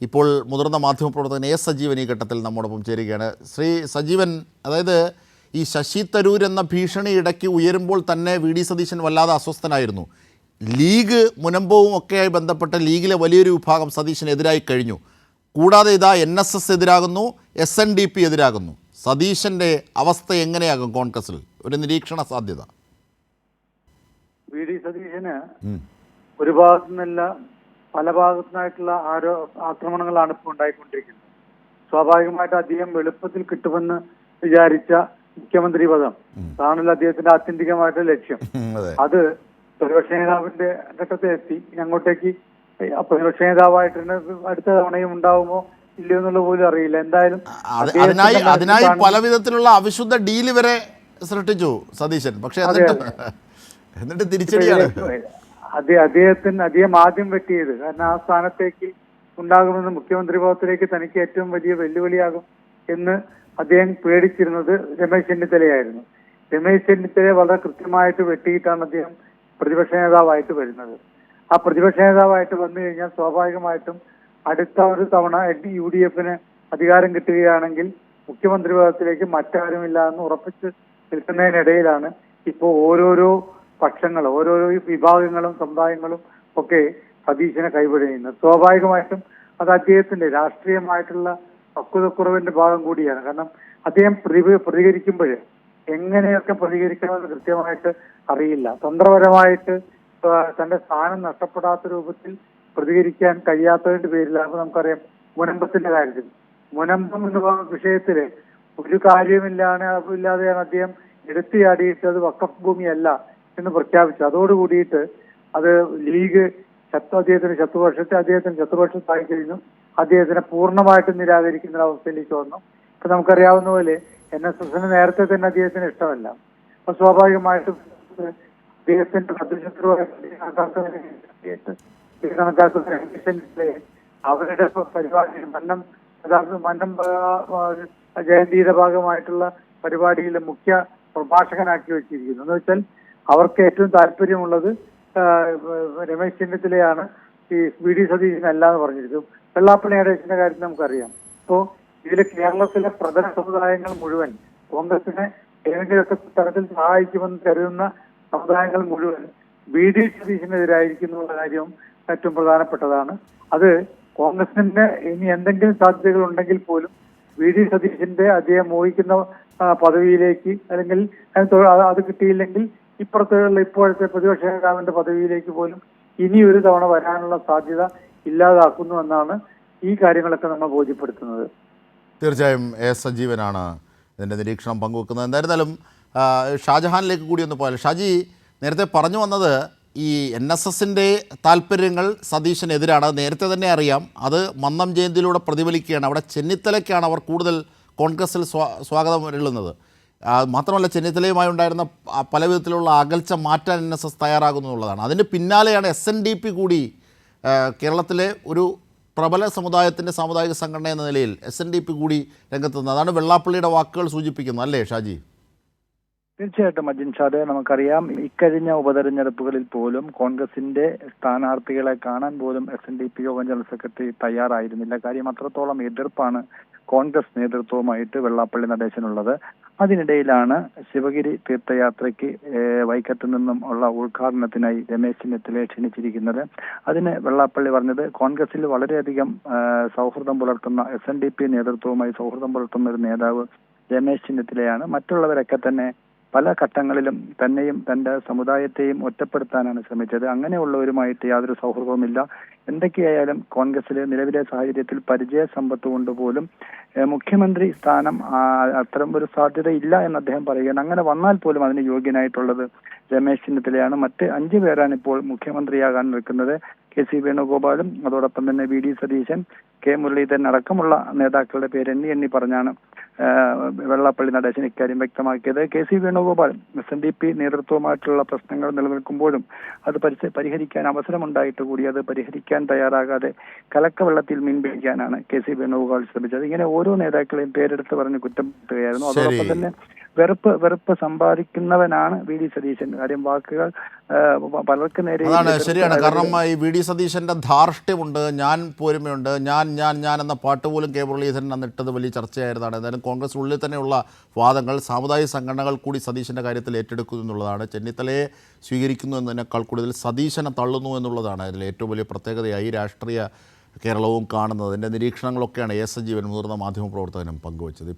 ഇപ്പോൾ മുതിർന്ന മാധ്യമപ്രവർത്തകൻ എ സജീവൻ ഈ ഘട്ടത്തിൽ നമ്മോടൊപ്പം ചേരുകയാണ്. ശ്രീ സജീവൻ, അതായത് ഈ ശശി തരൂർ എന്ന ഭീഷണി ഇടയ്ക്ക് ഉയരുമ്പോൾ തന്നെ വി ഡി സതീശൻ വല്ലാതെ അസ്വസ്ഥനായിരുന്നു. ലീഗ് മുനമ്പവും ഒക്കെയായി ബന്ധപ്പെട്ട് ലീഗിലെ വലിയൊരു വിഭാഗം സതീശനെതിരായി കഴിഞ്ഞു. കൂടാതെ ഇതാ NSS എതിരാകുന്നു, SNDP എതിരാകുന്നു. സതീശൻ്റെ അവസ്ഥ എങ്ങനെയാകും കോൺഗ്രസിൽ? ഒരു നിരീക്ഷണ സാധ്യത. വി ഡി സതീശന് ഒരു ഭാഗത്തു നിന്നല്ല പല ഭാഗത്തുനിന്നായിട്ടുള്ള ആക്രമണങ്ങളാണ് ഇപ്പോൾ ഉണ്ടായിക്കൊണ്ടിരിക്കുന്നത്. സ്വാഭാവികമായിട്ട് അദ്ദേഹം എളുപ്പത്തിൽ കിട്ടുമെന്ന് വിചാരിച്ച മുഖ്യമന്ത്രി പദം അതാണല്ലോ അദ്ദേഹത്തിന്റെ ആത്യന്തികമായിട്ട് ലക്ഷ്യം. അത് പ്രതിപക്ഷ നേതാവിന്റെ ഘട്ടത്തിൽ എത്തി. അങ്ങോട്ടേക്ക് പ്രതിപക്ഷ നേതാവായിട്ട് അടുത്ത തവണയും ഉണ്ടാവുമോ ഇല്ലയോ എന്നുള്ള പോലും അറിയില്ല. എന്തായാലും അതിനായി പല വിധത്തിലുള്ള അവിശുദ്ധ ഡീല് വരെ സൃഷ്ടിച്ചു സതീശൻ. പക്ഷെ എന്നിട്ട് തിരിച്ചടിയാണ് അദ്ദേഹം ആദ്യം വെട്ടിയത്. കാരണം ആ സ്ഥാനത്തേക്ക് ഉണ്ടാകുമെന്ന് മുഖ്യമന്ത്രി പദത്തിലേക്ക് തനിക്ക് ഏറ്റവും വലിയ വെല്ലുവിളിയാകും എന്ന് അദ്ദേഹം പേടിച്ചിരുന്നത് രമേശ് ചെന്നിത്തലയായിരുന്നു. രമേശ് ചെന്നിത്തലയെ വളരെ കൃത്യമായിട്ട് വെട്ടിയിട്ടാണ് അദ്ദേഹം പ്രതിപക്ഷ നേതാവായിട്ട് വരുന്നത്. ആ പ്രതിപക്ഷ നേതാവായിട്ട് വന്നു കഴിഞ്ഞാൽ സ്വാഭാവികമായിട്ടും അടുത്ത ഒരു തവണ UDF അധികാരം കിട്ടുകയാണെങ്കിൽ മുഖ്യമന്ത്രി പദത്തിലേക്ക് മറ്റാരുമില്ല എന്ന് ഉറപ്പിച്ച് നിൽക്കുന്നതിനിടയിലാണ് ഇപ്പോൾ ഓരോരോ പക്ഷങ്ങൾ, ഓരോരോ വിഭാഗങ്ങളും സമുദായങ്ങളും ഒക്കെ സതീശനെ കൈവിടുന്നത്. സ്വാഭാവികമായിട്ടും അത് അദ്ദേഹത്തിന്റെ രാഷ്ട്രീയമായിട്ടുള്ള പക്വതക്കുറവിന്റെ ഭാഗം കൂടിയാണ്. കാരണം അദ്ദേഹം പ്രതികരിക്കുമ്പോൾ എങ്ങനെയൊക്കെ പ്രതികരിക്കണമെന്ന് കൃത്യമായിട്ട് അറിയില്ല. തന്ത്രപരമായിട്ട് തന്റെ സ്ഥാനം നഷ്ടപ്പെടാത്ത രൂപത്തിൽ പ്രതികരിക്കാൻ കഴിയാത്തതിന്റെ പേരിലാണ്. നമുക്കറിയാം മുനമ്പത്തിന്റെ കാര്യത്തിൽ, മുനമ്പം എന്ന വിഷയത്തില് ഒരു കാര്യമില്ലാതെയാണ് അദ്ദേഹം എടുത്തിയാടിയിട്ട് അത് വഖഫ് ഭൂമിയല്ല എന്ന് പ്രഖ്യാപിച്ചു. അതോടുകൂടിയിട്ട് അത് ലീഗ് അദ്ദേഹത്തിന് ശത്രുപക്ഷത്തായി കഴിഞ്ഞു. അദ്ദേഹത്തിനെ പൂർണ്ണമായിട്ടും നിരാകരിക്കുന്ന അവസ്ഥയിലേക്ക് വന്നു. ഇപ്പൊ നമുക്കറിയാവുന്ന പോലെ NSS നേരത്തെ തന്നെ അദ്ദേഹത്തിന് ഇഷ്ടമല്ല. അപ്പൊ സ്വാഭാവികമായിട്ടും അദ്ദേഹത്തിന്റെ അവരുടെ പരിപാടി മന്നം ജയന്തിയുടെ ഭാഗമായിട്ടുള്ള പരിപാടിയിലെ മുഖ്യ പ്രഭാഷകനാക്കി വെച്ചിരിക്കുന്നു. എന്ന് വെച്ചാൽ അവർക്ക് ഏറ്റവും താല്പര്യമുള്ളത് രമേശ് ചെന്നിത്തലയാണ്, ഈ വി ഡി സതീശനല്ല എന്ന് പറഞ്ഞിരിക്കും. വെള്ളാപ്പള്ളി നടേശന്റെ കാര്യത്തിൽ നമുക്കറിയാം. ഇപ്പോ ഇതിലെ കേരളത്തിലെ പ്രധാന സമുദായങ്ങൾ മുഴുവൻ കോൺഗ്രസിനെ ഏതെങ്കിലുമൊക്കെ തരത്തിൽ സഹായിക്കുമെന്ന് കരുതുന്ന സമുദായങ്ങൾ മുഴുവൻ വി ഡി സതീശനെതിരായിരിക്കുന്നുള്ള കാര്യവും ഏറ്റവും പ്രധാനപ്പെട്ടതാണ്. അത് കോൺഗ്രസിന്റെ ഇനി എന്തെങ്കിലും സാധ്യതകൾ ഉണ്ടെങ്കിൽ പോലും വി ഡി സതീശന്റെ അദ്ദേഹം മോഹിക്കുന്ന പദവിയിലേക്ക്, അല്ലെങ്കിൽ അത് കിട്ടിയില്ലെങ്കിൽ ഇപ്പോഴത്തെ പ്രതിപക്ഷ നേതാവിന്റെ പദവിയിലേക്ക് പോലും ഇനി ഒരു തവണ വരാനുള്ള സാധ്യത ഇല്ലാതാക്കുന്നു എന്നാണ് ഈ കാര്യങ്ങളൊക്കെ നമ്മൾ ബോധ്യപ്പെടുത്തുന്നത്. തീർച്ചയായും എ സജീവനാണ് ഇതിൻ്റെ നിരീക്ഷണം പങ്കുവെക്കുന്നത്. എന്തായിരുന്നാലും ഷാജഹാനിലേക്ക് കൂടി ഒന്ന് പോയാൽ, ഷാജി നേരത്തെ പറഞ്ഞു വന്നത് ഈ NSSൻ്റെ താല്പര്യങ്ങൾ സതീശനെതിരാണ്. നേരത്തെ തന്നെ അറിയാം, അത് മന്നം ജയന്തിയിലൂടെ പ്രതിഫലിക്കുകയാണ്. അവിടെ ചെന്നിത്തലയ്ക്കാണ് അവർ കൂടുതൽ കോൺഗ്രസിൽ സ്വാഗതം അരുളുന്നത്. മാത്രമല്ല, ചെന്നിത്തലയുമായി ഉണ്ടായിരുന്ന പല വിധത്തിലുള്ള അകൽച്ച മാറ്റാൻ NSS തയ്യാറാകുന്നു എന്നുള്ളതാണ്. അതിന് പിന്നാലെയാണ് SNDP കൂടി കേരളത്തിലെ ഒരു പ്രബല സമുദായത്തിൻ്റെ സാമുദായിക സംഘടന എന്ന നിലയിൽ SNDP കൂടി രംഗത്തുനിന്ന്. അതാണ് വെള്ളാപ്പള്ളിയുടെ വാക്കുകൾ സൂചിപ്പിക്കുന്നത്, അല്ലേ ഷാജി? തീർച്ചയായിട്ടും അജിൻ ഷാദെ, നമുക്കറിയാം ഇക്കഴിഞ്ഞ ഉപതെരഞ്ഞെടുപ്പുകളിൽ പോലും കോൺഗ്രസിന്റെ സ്ഥാനാർത്ഥികളെ കാണാൻ പോലും SNDP യോഗം ജനറൽ സെക്രട്ടറി തയ്യാറായിരുന്നില്ല. കാര്യം അത്രത്തോളം എതിർപ്പാണ് കോൺഗ്രസ് നേതൃത്വവുമായിട്ട് വെള്ളാപ്പള്ളി നടേശനുള്ളത്. അതിനിടയിലാണ് ശിവഗിരി തീർത്ഥയാത്രയ്ക്ക് വൈക്കത്ത് നിന്നും ഉള്ള ഉദ്ഘാടനത്തിനായി രമേശ് ചെന്നിത്തലയെ ക്ഷണിച്ചിരിക്കുന്നത്. അതിന് വെള്ളാപ്പള്ളി പറഞ്ഞത് കോൺഗ്രസിൽ വളരെയധികം സൗഹൃദം പുലർത്തുന്ന SNDP നേതൃത്വവുമായി സൗഹൃദം പുലർത്തുന്ന ഒരു നേതാവ് രമേശ് ചെന്നിത്തലയാണ്. മറ്റുള്ളവരൊക്കെ തന്നെ പല ഘട്ടങ്ങളിലും തന്നെയും തന്റെ സമുദായത്തെയും ഒറ്റപ്പെടുത്താനാണ് ശ്രമിച്ചത്. അങ്ങനെയുള്ളവരുമായിട്ട് യാതൊരു സൗഹൃദവുമില്ല. എന്തൊക്കെയായാലും കോൺഗ്രസിലെ നിലവിലെ സാഹചര്യത്തിൽ പരിചയ സമ്പത്ത് കൊണ്ട് പോലും മുഖ്യമന്ത്രി സ്ഥാനം അത്തരം ഒരു സാധ്യത ഇല്ല എന്ന് അദ്ദേഹം പറയുകയാണ്. അങ്ങനെ വന്നാൽ പോലും അതിന് യോഗ്യനായിട്ടുള്ളത് രമേശ് ചെന്നിത്തലയാണ്. മറ്റ് 5 പേരാണ് ഇപ്പോൾ മുഖ്യമന്ത്രിയാകാൻ നിൽക്കുന്നത്. KC വേണുഗോപാലും അതോടൊപ്പം തന്നെ V D Satheesan, K Muraleedharan അടക്കമുള്ള നേതാക്കളുടെ പേര് എണ്ണി പറഞ്ഞാണ് വെള്ളാപ്പള്ളി നടേശൻ ഇക്കാര്യം വ്യക്തമാക്കിയത്. KC വേണുഗോപാൽ SNDP നേതൃത്വവുമായിട്ടുള്ള പ്രശ്നങ്ങൾ നിലനിൽക്കുമ്പോഴും അത് പരിഹരിക്കാൻ അവസരമുണ്ടായിട്ട് കൂടി അത് പരിഹരിക്കാൻ തയ്യാറാകാതെ കലക്കവെള്ളത്തിൽ മീൻ പിടിക്കാനാണ് KC വേണുഗോപാൽ ശ്രമിച്ചത്. ഇങ്ങനെ ഓരോ നേതാക്കളെയും പേരെടുത്ത് പറഞ്ഞ് കുറ്റപ്പെടുത്തുകയായിരുന്നു. അതോടൊപ്പം തന്നെ വെറുപ്പ് സമ്പാദിക്കുന്നവനാണ് വി ഡി സതീശൻ. കാര്യം വാക്കുകൾ പലർക്ക് നേരെ അതാണ് ശരിയാണ്. കാരണം ഈ വി ഡി സതീശൻ്റെ ധാർഷ്ട്യമുണ്ട്, ഞാൻ പോരുമയുണ്ട്, ഞാൻ എന്ന പാട്ട് പോലും കെ മുരളീധരൻ അന്ന് ഇട്ടത് വലിയ ചർച്ചയായിരുന്നതാണ്. എന്തായാലും കോൺഗ്രസ് ഉള്ളിൽ തന്നെയുള്ള വാദങ്ങൾ സാമുദായിക സംഘടനകൾ കൂടി സതീശൻ്റെ കാര്യത്തിൽ ഏറ്റെടുക്കുന്നു എന്നുള്ളതാണ്. ചെന്നിത്തലയെ സ്വീകരിക്കുന്നു എന്നതിനേക്കാൾ കൂടുതൽ സതീശനെ തള്ളുന്നു എന്നുള്ളതാണ് അതിൽ ഏറ്റവും വലിയ പ്രത്യേകതയായി രാഷ്ട്രീയ കേരളവും കാണുന്നത്. അതിൻ്റെ നിരീക്ഷണങ്ങളൊക്കെയാണ് എ സജീവൻ മുതിർന്ന മാധ്യമപ്രവർത്തകനും പങ്കുവച്ചത്.